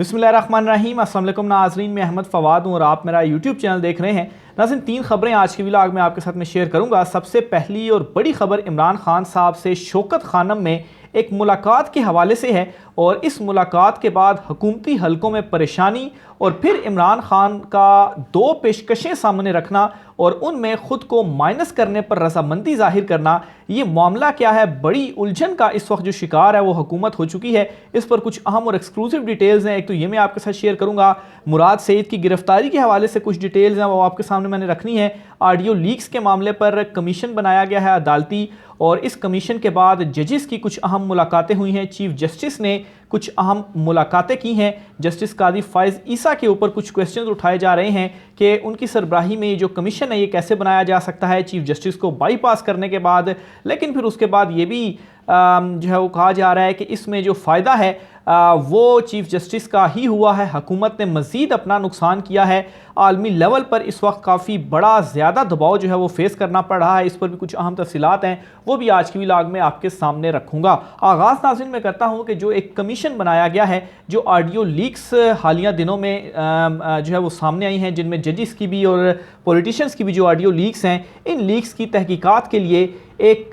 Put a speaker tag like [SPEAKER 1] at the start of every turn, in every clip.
[SPEAKER 1] बिस्मिल्लाहिर्रहमानिर्रहीम। अस्सलाम वालेकुम नाज़रीन, मैं अहमद फ़वाद हूँ और आप मेरा यूट्यूब चैनल देख रहे हैं। नाज़रीन, 3 खबरें आज के व्लॉग में आपके साथ में शेयर करूँगा। सबसे पहली और बड़ी खबर इमरान खान साहब से शौकत खानम में एक मुलाकात के हवाले से है और इस मुलाकात के बाद हुकूमती हलकों में परेशानी और फिर इमरान खान का 2 पेशकशें सामने रखना और उनमें ख़ुद को माइनस करने पर रजामंदी जाहिर करना। ये मामला क्या है, बड़ी उलझन का इस वक्त जो शिकार है वो हुकूमत हो चुकी है। इस पर कुछ अहम और एक्सक्लूसिव डिटेल्स हैं। एक तो ये मैं आपके साथ शेयर करूंगा। मुराद सईद की गिरफ्तारी के हवाले से कुछ डिटेल्स हैं, वो आपके सामने मैंने रखनी है। ऑडियो लीक्स के मामले पर कमीशन बनाया गया है अदालती, और इस कमीशन के बाद जजेस की कुछ अहम मुलाकातें हुई हैं। चीफ जस्टिस ने कुछ अहम मुलाकातें की हैं। जस्टिस कादी फ़ाइज़ ईसा के ऊपर कुछ क्वेश्चंस उठाए जा रहे हैं कि उनकी सरबराही में ये जो कमीशन है ये कैसे बनाया जा सकता है चीफ जस्टिस को बाईपास करने के बाद। लेकिन फिर उसके बाद ये भी जो है वो कहा जा रहा है कि इसमें जो फ़ायदा है वो चीफ जस्टिस का ही हुआ है। हुकूमत ने मज़ीद अपना नुकसान किया है। आलमी लेवल पर इस वक्त काफ़ी बड़ा ज़्यादा दबाव जो है वो फेस करना पड़ रहा है। इस पर भी कुछ अहम तफसीलात हैं, वो भी आज की व्लॉग में आपके सामने रखूँगा। आगाज़ नाज़रीन मैं करता हूँ कि जो एक कमीशन बनाया गया है, जो ऑडियो लीक्स हालिया दिनों में जो है वो सामने आई हैं, जिनमें जजिस की भी और पॉलिटिशियंस की भी जो ऑडियो लीक्स हैं, इन लीक्स की तहकीकात के लिए एक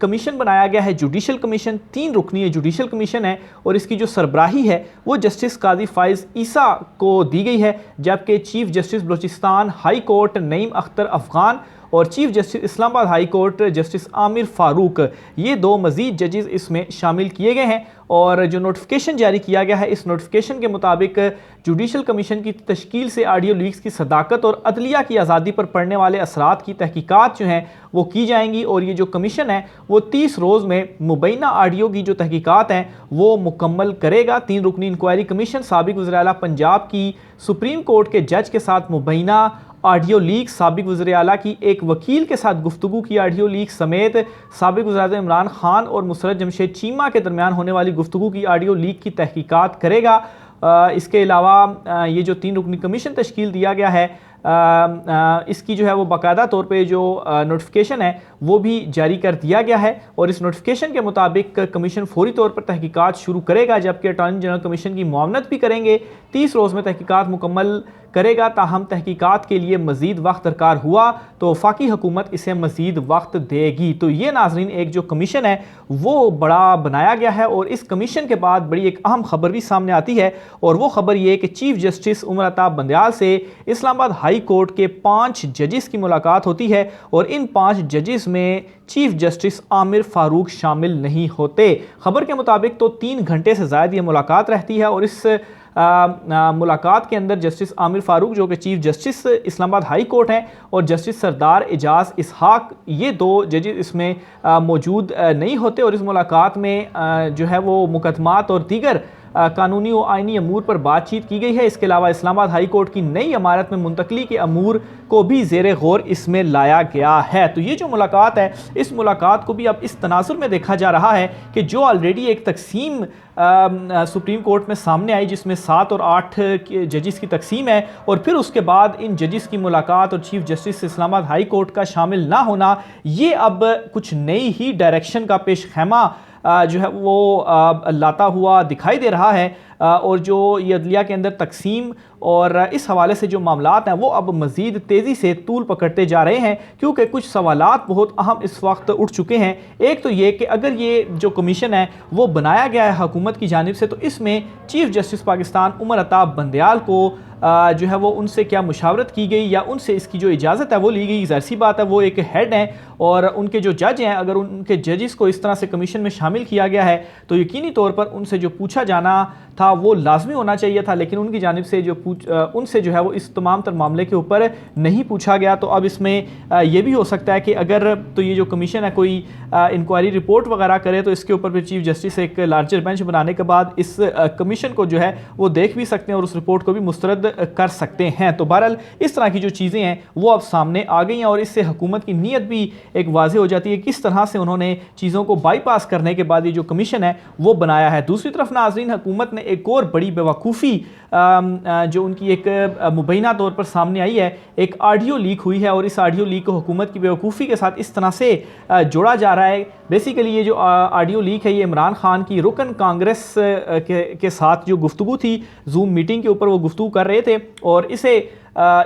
[SPEAKER 1] कमीशन बनाया गया है, जुडिशल कमीशन। 3 रुकनी जुडिशल कमीशन है और इसकी जो सरबराही है वो जस्टिस कादी फ़ाइज़ ईसा को दी गई है, जबकि chief justice Balochistan high court Naeem Akhtar Afghan और chief justice Islamabad high court justice Aamir Farooq, ये 2 मज़ीद जजेस इसमें शामिल किए गए हैं। और जो नोटिफिकेशन जारी किया गया है, इस नोटिफिकेशन के मुताबिक जुडिशल कमीशन की तश्कील से ऑडियो लीक्स की सदाकत और अदलिया की आज़ादी पर पड़ने वाले असरात की तहकीकात जो हैं वो की जाएंगी। और ये जो कमीशन है वो 30 रोज़ में मुबैना ऑडियो की जो तहकीकात हैं वो मुकम्मल करेगा। 3 रुकनी इंक्वायरी कमीशन साबिक वज़ीर आला पंजाब की सुप्रीम कोर्ट के जज के साथ मुबैना ऑडियो लीक, साबिक वज़ीर आला की एक वकील के साथ गुफ्तगू की ऑडियो लीक समेत साबिक वज़ीर-ए-आज़म इमरान खान और मुसर्रत जमशेद चीमा के दरमियान होने वाली गुफ्तगू की ऑडियो लीक की तहकीकात करेगा। इसके अलावा ये जो 3 रुकनी कमीशन तश्कील दिया गया है, इसकी जो है वो बाकायदा तौर पे जो नोटिफिकेशन है वो भी जारी कर दिया गया है। और इस नोटिफिकेशन के मुताबिक कमीशन फौरी तौर पर तहकीकात शुरू करेगा, जबकि अटॉर्नी जनरल कमीशन की मुआवनत भी करेंगे। 30 रोज़ में तहकीकात मुकम्मल करेगा। ताहम तहकीकात के लिए मज़ीद वक्त दरकार हुआ तो वफाकी हुकूमत इसे मज़ीद वक्त देगी। तो ये नाजरीन एक जो कमीशन है वो बड़ा बनाया गया है। और इस कमीशन के बाद बड़ी एक अहम खबर भी सामने आती है, और वो खबर ये कि चीफ जस्टिस उमर अता बंदयाल से इस्लामाबाद हाई कोर्ट के 5 जजेस की मुलाकात होती है, और इन 5 जजेस में चीफ जस्टिस आमिर फ़ारूक शामिल नहीं होते। खबर के मुताबिक तो 3 घंटे से ज़्यादा ये मुलाकात रहती है, और इस मुलाकात के अंदर जस्टिस आमिर फ़ारूक जो कि chief justice Islamabad high court हैं और जस्टिस सरदार एजाज़ इसहाक, ये 2 जजेस इसमें मौजूद नहीं होते। और इस मुलाकात में जो है वो मुकदमात और दीगर कानूनी और आइनी अमूर पर बातचीत की गई है। इसके अलावा इस्लामाबाद हाई कोर्ट की नई इमारत में मुंतकली के अमूर को भी ज़ेरे गौर इसमें लाया गया है। तो ये जो मुलाकात है, इस मुलाकात को भी अब इस तनाजुर में देखा जा रहा है कि जो ऑलरेडी एक तकसीम सुप्रीम कोर्ट में सामने आई, जिसमें 7 और 8 जजेस की तकसीम है, और फिर उसके बाद इन जजेस की मुलाकात और chief justice Islamabad high court का शामिल ना होना, ये अब कुछ नई ही डायरेक्शन का पेश खैमा जो है वो लाता हुआ दिखाई दे रहा है। और जो ये अदलिया के अंदर तकसीम और इस हवाले से जो मामलात हैं वो अब मज़ीद तेज़ी से तूल पकड़ते जा रहे हैं, क्योंकि कुछ सवालात बहुत अहम इस वक्त उठ चुके हैं। एक तो ये कि अगर ये जो कमीशन है वो बनाया गया है हुकूमत की जानिब से, तो इसमें चीफ जस्टिस पाकिस्तान उमर अता बंदयाल को जो है वो उनसे क्या मुशावरत की गई या उनसे इसकी जो इजाज़त है वो ली गई। ज़ाहिर सी बात है वो एक हेड हैं, और उनके जो जज हैं, अगर उनके जजेस को इस तरह से कमीशन में शामिल किया गया है तो यकीनी तौर पर उनसे जो पूछा जाना था वो लाजमी होना चाहिए था, लेकिन उनकी जानिब से उनसे जो है वो इस तमाम तर मामले के ऊपर नहीं पूछा गया। तो अब इसमें यह भी हो सकता है कि अगर तो ये जो कमीशन है कोई इंक्वायरी रिपोर्ट वगैरह करे तो इसके ऊपर फिर चीफ जस्टिस एक लार्जर बेंच बनाने के बाद इस कमीशन को जो है वो देख भी सकते हैं और उस रिपोर्ट को भी मुस्तरद कर सकते हैं। तो बहरहाल इस तरह की जो चीज़ें हैं वो अब सामने आ गई हैं, और इससे हुकूमत की नीयत भी एक वाज़ेह हो जाती है किस तरह से उन्होंने चीज़ों को बाईपास करने के बाद ये जो कमीशन है वो बनाया है। दूसरी तरफ नाज़रीन, हुकूमत ने एक और बड़ी बेवकूफ़ी जो उनकी एक मुबैना तौर पर सामने आई है, एक ऑडियो लीक हुई है और इस ऑडियो लीक को हुकूमत की बेवकूफ़ी के साथ इस तरह से जोड़ा जा रहा है। बेसिकली ये जो ऑडियो लीक है ये इमरान खान की रुकन कांग्रेस के साथ जो गुफ्तगू थी, जूम मीटिंग के ऊपर वो गुफ्तगू कर रहे थे और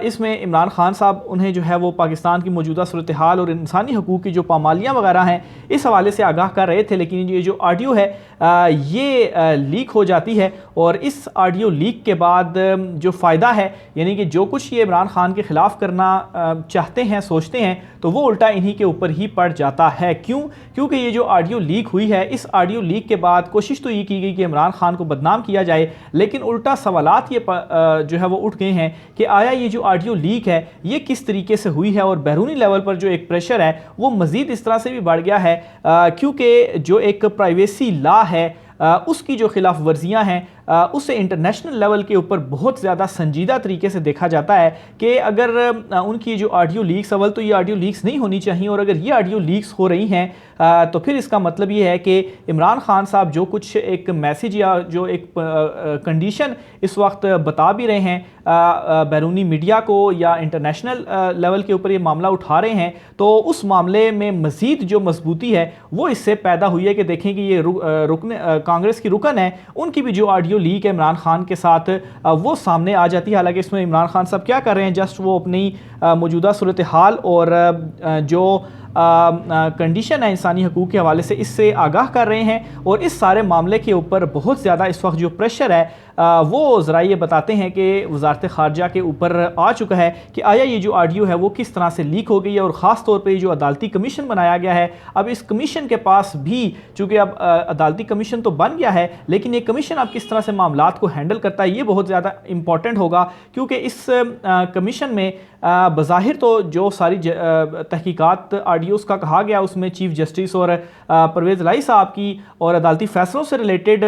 [SPEAKER 1] इसमें इमरान खान साहब उन्हें जो है वो पाकिस्तान की मौजूदा सूरत हाल और इंसानी हकूक़ की जो पामालियाँ वगैरह हैं इस हवाले से आगाह कर रहे थे। लेकिन ये जो ऑडियो है ये लीक हो जाती है और इस ऑडियो लीक के बाद जो फ़ायदा है, यानी कि जो कुछ ये इमरान खान के ख़िलाफ़ करना चाहते हैं, सोचते हैं, तो वो उल्टा इन्हीं के ऊपर ही पड़ जाता है। क्योंकि ये जो ऑडियो लीक हुई है, इस ऑडियो लीक के बाद कोशिश तो ये की गई कि इमरान खान को बदनाम किया जाए, लेकिन उल्टा सवालात ये जो है वो उठ गए हैं कि आया ये जो ऑडियो लीक है ये किस तरीके से हुई है और बैरूनी लेवल पर जो एक प्रेशर है वो मज़ीद इस तरह से भी बढ़ गया है क्योंकि जो एक प्राइवेसी लॉ है उसकी जो खिलाफ वर्जियाँ हैं उसे इंटरनेशनल लेवल के ऊपर बहुत ज़्यादा संजीदा तरीके से देखा जाता है कि अगर उनकी जो ऑडियो लीक्स, अव्वल तो ये ऑडियो लीक्स नहीं होनी चाहिए और अगर ये ऑडियो लीक्स हो रही हैं तो फिर इसका मतलब ये है कि इमरान खान साहब जो कुछ एक मैसेज या जो एक कंडीशन इस वक्त बता भी रहे हैं बैरूनी मीडिया को या इंटरनेशनल लेवल के ऊपर ये मामला उठा रहे हैं, तो उस मामले में मज़ीद जो मजबूती है वो इससे पैदा हुई है कि देखें कि ये कांग्रेस की रुकन है, उनकी भी जो ऑडियो लीक है इमरान खान के साथ वो सामने आ जाती है। हालांकि इसमें इमरान खान साहब क्या कर रहे हैं, जस्ट वो अपनी मौजूदा सूरत हाल और जो कंडीशन है इंसानी हकूक़ के हवाले से इससे आगाह कर रहे हैं और इस सारे मामले के ऊपर बहुत ज़्यादा इस वक्त जो प्रेशर है वो ज़रा ये बताते हैं कि वज़ारत ख़ारजा के ऊपर आ चुका है कि आया ये जो ऑडियो है वो किस तरह से लीक हो गई है और ख़ास तौर पे जो अदालती कमीशन बनाया गया है, अब इस कमीशन के पास भी चूँकि अब अदालती कमीशन तो बन गया है, लेकिन ये कमीशन अब किस तरह से मामलात को हैंडल करता है ये बहुत ज़्यादा इम्पॉर्टेंट होगा क्योंकि इस कमीशन में बज़ाहिर तो जो सारी तहकीकात ऑडियोज़ का कहा गया उसमें चीफ़ जस्टिस और परवेज़ लाई साहब की और अदालती फ़ैसलों से रिलेटेड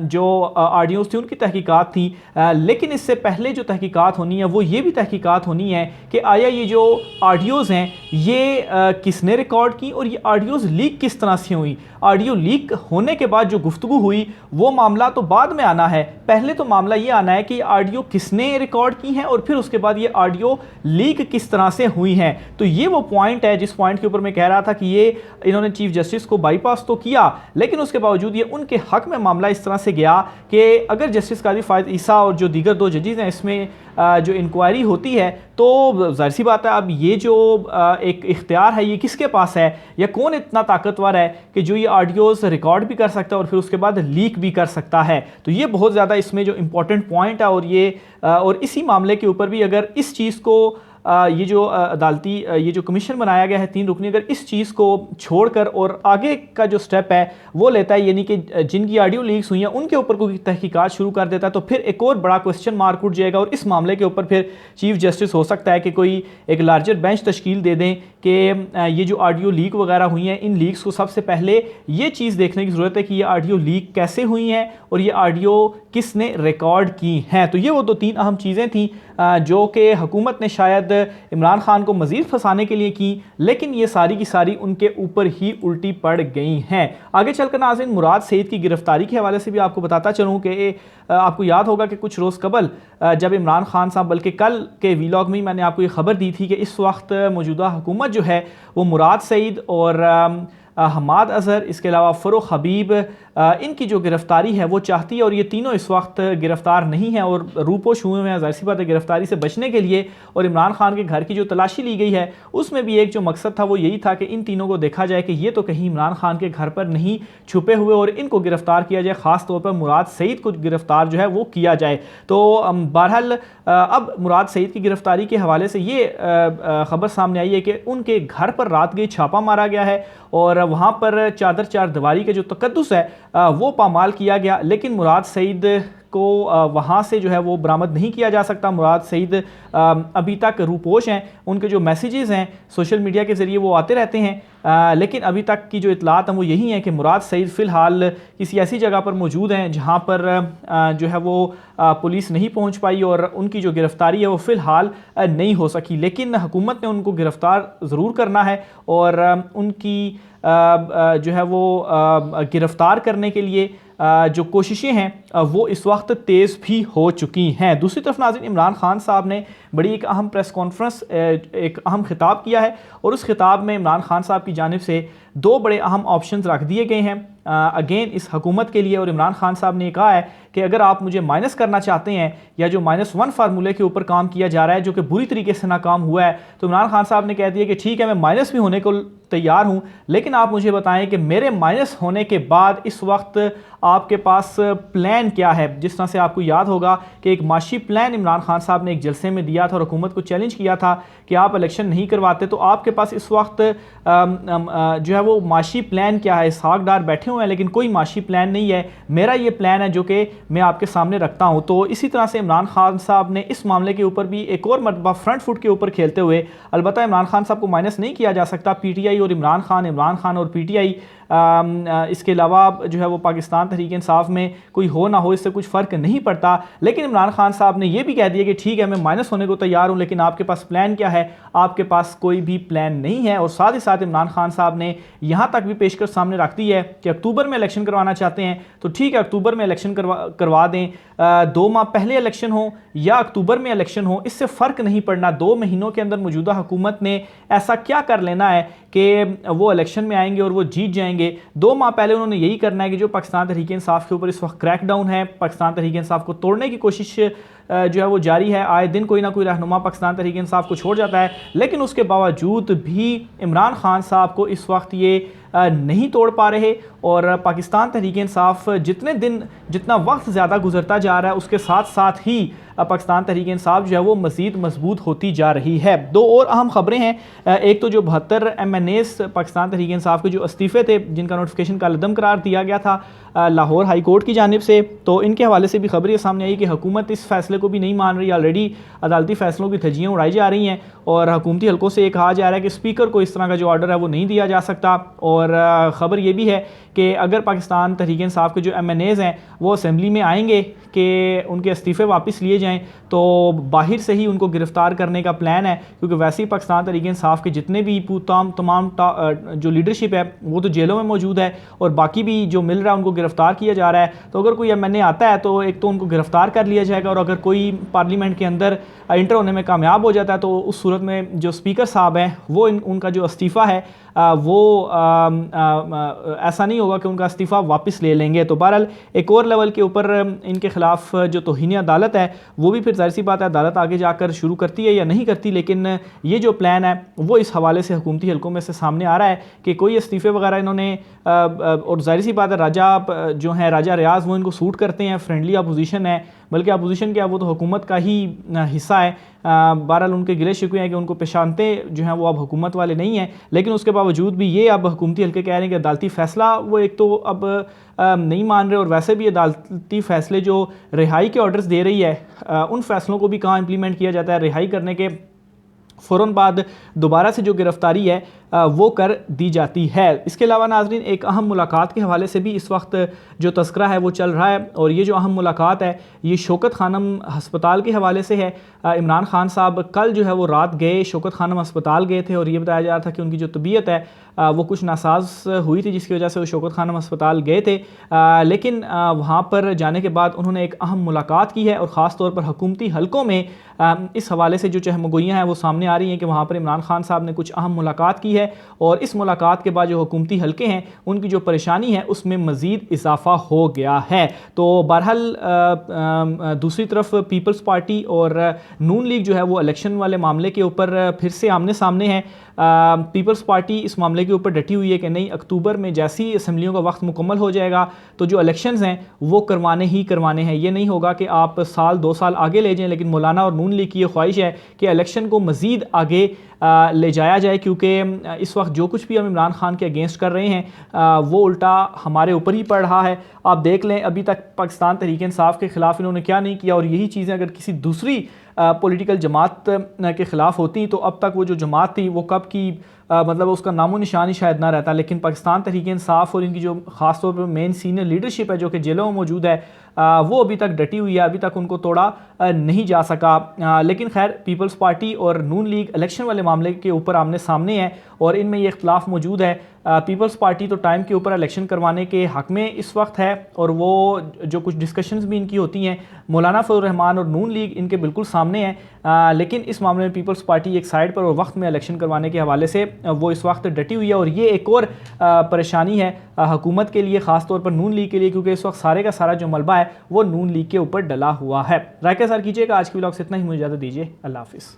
[SPEAKER 1] जो ऑडियोज़ थी उनकी तहकीकात थी, लेकिन इससे पहले जो तहकीकात होनी है वो ये भी तहकीकात होनी है कि आया ये जो ऑडियोज़ हैं ये किसने रिकॉर्ड की और ये ऑडियोज़ लीक किस तरह से हुई। ऑडियो लीक होने के बाद जो गुफ्तगू हुई वो मामला तो बाद में आना है, पहले तो मामला ये आना है कि ऑडियो किसने रिकॉर्ड की है और फिर उसके बाद ये ऑडियो लीक किस तरह से हुई हैं। तो ये वो पॉइंट है जिस पॉइंट के ऊपर मैं कह रहा था कि ये इन्होंने चीफ जस्टिस को बाईपास तो किया, लेकिन उसके बावजूद ये उनके हक में मामला इस तरह से गया कि अगर जस्टिस काजी फायद ईसा और जो दीगर दो जजेस हैं इसमें जो इंक्वायरी होती है तो जाहिर सी बात है अब ये जो एक इख्तियार है ये किसके पास है या कौन इतना ताकतवर है कि जो ये ऑडियोज़ रिकॉर्ड भी कर सकता है और फिर उसके बाद लीक भी कर सकता है। तो ये बहुत ज़्यादा इसमें जो इम्पोर्टेंट पॉइंट है और इसी मामले के ऊपर भी अगर इस चीज़ को ये जो अदालती ये जो कमीशन बनाया गया है 3 रुकनी, अगर इस चीज़ को छोड़कर और आगे का जो स्टेप है वो लेता है, यानी कि जिनकी ऑडियो लीक्स हुई हैं उनके ऊपर कोई तहकीकात शुरू कर देता है, तो फिर एक और बड़ा क्वेश्चन मार्क उठ जाएगा और इस मामले के ऊपर फिर चीफ जस्टिस हो सकता है कि कोई एक लार्जर बेंच तश्कील दे दें कि ये जो ऑडियो लीक वगैरह हुई हैं इन लीक्स को सबसे पहले ये चीज़ देखने की ज़रूरत है कि ये ऑडियो लीक कैसे हुई हैं और ये ऑडियो किसने रिकॉर्ड की हैं। तो ये वो 2-3 अहम चीज़ें थी जो कि हुकूमत ने शायद इमरान खान को मज़ीद फंसाने के लिए की, लेकिन ये सारी की सारी उनके ऊपर ही उल्टी पड़ गई हैं। आगे चलकर नाज़रीन मुराद सईद की गिरफ्तारी के हवाले से भी आपको बताता चलूँ कि आपको याद होगा कि कुछ रोज़ कबल जब इमरान खान साहब, बल्कि कल के वीलॉग में मैंने आपको ये खबर दी थी कि इस वक्त मौजूदा हुकूमत जो है वो मुराद सईद और हमाद अज़हर, इसके अलावा फ़रूख हबीब, इनकी जो गिरफ़्तारी है वो चाहती है और ये तीनों इस वक्त गिरफ़्तार नहीं हैं और रूपोश हुए हैं ज़ाहिर सी बात है गिरफ़्तारी से बचने के लिए। और इमरान खान के घर की जो तलाशी ली गई है उसमें भी एक जो मकसद था वो यही था कि इन तीनों को देखा जाए कि ये तो कहीं इमरान खान के घर पर नहीं छुपे हुए और इनको गिरफ़्तार किया जाए, ख़ास तौर पर मुराद सईद को गिरफ़्तार जो है वो किया जाए। तो बहरहाल अब मुराद सईद की गिरफ़्तारी के हवाले से ये ख़बर सामने आई है कि उनके घर पर रात गई छापा मारा गया है और वहाँ पर चादर चार दीवारी का जो तकद्दुस है वो पामाल किया गया, लेकिन मुराद सईद को वहाँ से जो है वो बरामद नहीं किया जा सकता। मुराद सईद अभी तक रूपोश हैं, उनके जो मैसेजेस हैं सोशल मीडिया के ज़रिए वो आते रहते हैं, लेकिन अभी तक की जो इतलात हैं वो यही है कि मुराद सईद फ़िलहाल किसी ऐसी जगह पर मौजूद हैं जहाँ पर जो है वो पुलिस नहीं पहुँच पाई और उनकी जो गिरफ़्तारी है वो फ़िलहाल नहीं हो सकी। लेकिन हुकूमत ने उनको गिरफ़्तार ज़रूर करना है और उनकी जो है वो गिरफ़्तार करने के लिए जो कोशिशें हैं वो इस वक्त तेज़ भी हो चुकी हैं। दूसरी तरफ नाज़रीन, इमरान खान साहब ने बड़ी एक अहम प्रेस कॉन्फ्रेंस, एक अहम खिताब किया है और उस खिताब में इमरान खान साहब की जानिब से दो बड़े अहम ऑप्शंस रख दिए गए हैं अगेन इस हुकूमत के लिए। और इमरान खान साहब ने कहा है कि अगर आप मुझे माइनस करना चाहते हैं या जो -1 फार्मूले के ऊपर काम किया जा रहा है जो कि बुरी तरीके से नाकाम हुआ है, तो इमरान खान साहब ने कह दिया कि ठीक है, मैं माइनस भी होने को तैयार हूं, लेकिन आप मुझे बताएं कि मेरे माइनस होने के बाद इस वक्त आपके पास प्लान क्या है। जिस तरह से आपको याद होगा कि एक माशी प्लान इमरान खान साहब ने एक जलसे में दिया था और हुकूमत को चैलेंज किया था कि आप इलेक्शन नहीं करवाते, तो आपके पास इस वक्त जो है वो माशी प्लान क्या है। इसहाक डार बैठे हुए हैं लेकिन कोई माशी प्लान नहीं है, मेरा ये प्लान है जो कि मैं आपके सामने रखता हूं। तो इसी तरह से इमरान खान साहब ने इस मामले के ऊपर भी एक और मरतबा फ्रंट फुट के ऊपर खेलते हुए, अलबत्ता इमरान खान साहब को माइनस नहीं किया जा सकता, पीटीआई और इमरान खान और पीटीआई इसके अलावा जो है वो पाकिस्तान तहरीक इंसाफ में कोई हो ना हो इससे कुछ फ़र्क नहीं पड़ता। लेकिन इमरान खान साहब ने यह भी कह दिया कि ठीक है, मैं माइनस होने को तैयार हूं, लेकिन आपके पास प्लान क्या है, आपके पास कोई भी प्लान नहीं है। और साथ ही साथ इमरान खान साहब ने यहां तक भी पेशकश सामने रख दी है कि अक्टूबर में इलेक्शन करवाना चाहते हैं तो ठीक है, अक्टूबर में इलेक्शन करवा दें, 2 माह पहले इलेक्शन हो या अक्टूबर में इलेक्शन हो, इससे फ़र्क नहीं पड़ना। 2 महीनों के अंदर मौजूदा हुकूमत ने ऐसा क्या कर लेना है कि वो इलेक्शन में आएंगे और वो जीत जाएंगे। 2 माह पहले उन्होंने यही करना है कि जो पाकिस्तान तहरीक इंसाफ के ऊपर इस वक्त क्रैकडाउन है, पाकिस्तान तहरीक इंसाफ को तोड़ने की कोशिश जो है वो जारी है। आए दिन कोई ना कोई रहनुमा पाकिस्तान तहरीक इंसाफ को छोड़ जाता है, लेकिन उसके बावजूद भी इमरान खान साहब को इस वक्त ये नहीं तोड़ पा रहे। और पाकिस्तान तहरीक इंसाफ जितना वक्त ज़्यादा गुजरता जा रहा है उसके साथ साथ ही पाकिस्तान तहरीक इंसाफ जो है वो मज़ीद मजबूत होती जा रही है। 2 और अहम खबरें हैं। एक तो जो 72 MNAs पाकिस्तान तहरीक इंसाफ के जो इस्तीफ़े थे, जिनका नोटिफिकेशन का अदम करार दिया गया था लाहौर हाई कोर्ट की जानिब से, तो इनके हवाले से भी खबर ये सामने आई कि हुकूमत इस फैसले को भी नहीं मान रही। ऑलरेडी अदालती फैसलों की धज्जियाँ उड़ाई जा रही हैं और हुकूमती हलकों से ये कहा जा रहा है कि स्पीकर को इस तरह का जो ऑर्डर है वो नहीं दिया जा सकता। और ख़बर ये भी है कि अगर पाकिस्तान तहरीक इंसाफ के जो MNAs हैं वो असेंबली में आएंगे कि उनके इस्तीफ़े वापस लिए जाएं, तो बाहर से ही उनको गिरफ़्तार करने का प्लान है, क्योंकि वैसे ही पाकिस्तान तहरीक इंसाफ के जितने भी तमाम जो लीडरशिप है वो तो जेलों में मौजूद है और बाकी भी जो मिल रहा है उनको गिरफ़्तार किया जा रहा है। तो अगर कोई MNA आता है तो एक तो उनको गिरफ़्तार कर लिया जाएगा, और अगर कोई पार्लियामेंट के अंदर इंटर होने में कामयाब हो जाता है तो उस सूरत में जो स्पीकर साहब हैं वो उनका जो इस्तीफ़ा है वो ऐसा नहीं होगा कि उनका इस्तीफ़ा वापस ले लेंगे। तो बहरहाल एक और लेवल के ऊपर इनके खिलाफ जो तौहीन अदालत है वो भी फिर ज़ाहिर सी बात है अदालत आगे जाकर शुरू करती है या नहीं करती, लेकिन ये जो प्लान है वो इस हवाले से हुकूमती हलकों में से सामने आ रहा है कि कोई इस्तीफ़े वगैरह इन्होंने और ज़ाहिर सी बात है राजा जो हैं राजा रियाज वो इनको सूट करते हैं, फ्रेंडली अपोजिशन है, बल्कि अपोजिशन क्या वो तो हुकूमत का ही हिस्सा है। बहरहाल उनके गिले शिकवे हैं कि उनको पेशानते जो हैं वो अब हुकूमत वाले नहीं हैं, लेकिन उसके बावजूद भी ये अब हुकूमती हल्के कह रहे हैं कि अदालती फ़ैसला वो एक तो अब नहीं मान रहे, और वैसे भी अदालती फ़ैसले जो रिहाई के ऑर्डर्स दे रही है उन फ़ैसलों को भी कहाँ इम्प्लीमेंट किया जाता है। रिहाई करने के फ़ौरन बाद दोबारा से जो गिरफ्तारी है वो कर दी जाती है। इसके अलावा नाजरीन एक अहम मुलाकात के हवाले से भी इस वक्त जो तस्करा है वो चल रहा है, और ये जो अहम मुलाकात है ये शौकत खानम हस्पताल के हवाले से है। इमरान खान साहब कल जो है वो रात गए, शौकत खानम हस्पताल गए थे और ये बताया जा रहा था कि उनकी जो तबीयत है वो कुछ नासाज हुई थी, जिसकी वजह से वो शौकत खानम हस्पताल गए थे। लेकिन वहाँ पर जाने के बाद उन्होंने एक अहम मुलाकात की है, और ख़ास तौर पर हुकूमती हलकों में इस हवाले से जो चहमगोइयाँ हैं वो सामने आ रही हैं कि वहाँ पर इमरान खान साहब ने कुछ अहम मुलाकात की है, और इस मुलाकात के बाद जो हुकूमती हलके हैं उनकी जो परेशानी है उसमें मज़ीद इजाफा हो गया है। तो बहरहाल दूसरी तरफ पीपल्स पार्टी और नून लीग जो है वो इलेक्शन वाले मामले के ऊपर फिर से आमने सामने है। पीपल्स पार्टी इस मामले के ऊपर डटी हुई है कि नहीं, अक्टूबर में जैसे ही असम्बलियों का वक्त मुकम्मल हो जाएगा तो जो इलेक्शंस हैं वो करवाने ही करवाने हैं। ये नहीं होगा कि आप साल 2 साल आगे ले जाएं, लेकिन मौलाना और नून लीग की ये ख्वाहिश है कि इलेक्शन को मज़ीद आगे ले जाया जाए, क्योंकि इस वक्त जो कुछ भी हम इमरान खान के अगेंस्ट कर रहे हैं वो उल्टा हमारे ऊपर ही पड़ रहा है। आप देख लें अभी तक पाकिस्तान तहरीक इंसाफ के ख़िलाफ़ इन्होंने क्या नहीं किया, और यही चीज़ें अगर किसी दूसरी पॉलिटिकल जमात के ख़िलाफ़ होती तो अब तक वो जो जमात थी वो कब की मतलब उसका नामो निशान ही शायद ना रहता। लेकिन पाकिस्तान तहरीक इंसाफ और इनकी जो ख़ास तौर पर मेन सीनियर लीडरशिप है जो कि जेलों में मौजूद है वो अभी तक डटी हुई है, अभी तक उनको तोड़ा नहीं जा सका। लेकिन खैर पीपल्स पार्टी और नून लीग इलेक्शन वाले मामले के ऊपर आमने सामने है और इनमें ये इख्तलाफ मौजूद है पीपल्स पार्टी तो टाइम के ऊपर इलेक्शन करवाने के हक़ में इस वक्त है, और वो जो कुछ डिस्कशंस भी इनकी होती हैं, मौलाना फजल रहमान और नून लीग इनके बिल्कुल सामने है, लेकिन इस मामले में पीपल्स पार्टी एक साइड पर और वक्त में इलेक्शन करवाने के हवाले से वो इस वक्त डटी हुई है। और ये एक और परेशानी है हुकूमत के लिए, ख़ास तौर पर नून लीग के लिए, क्योंकि इस वक्त सारे का सारा जो मलबा है वो नून लीग के ऊपर डला हुआ है। राय के साथ कीजिएगा। आज की व्लॉग से इतना ही, मुझे इजाज़त दीजिए। अल्लाह हाफिज़।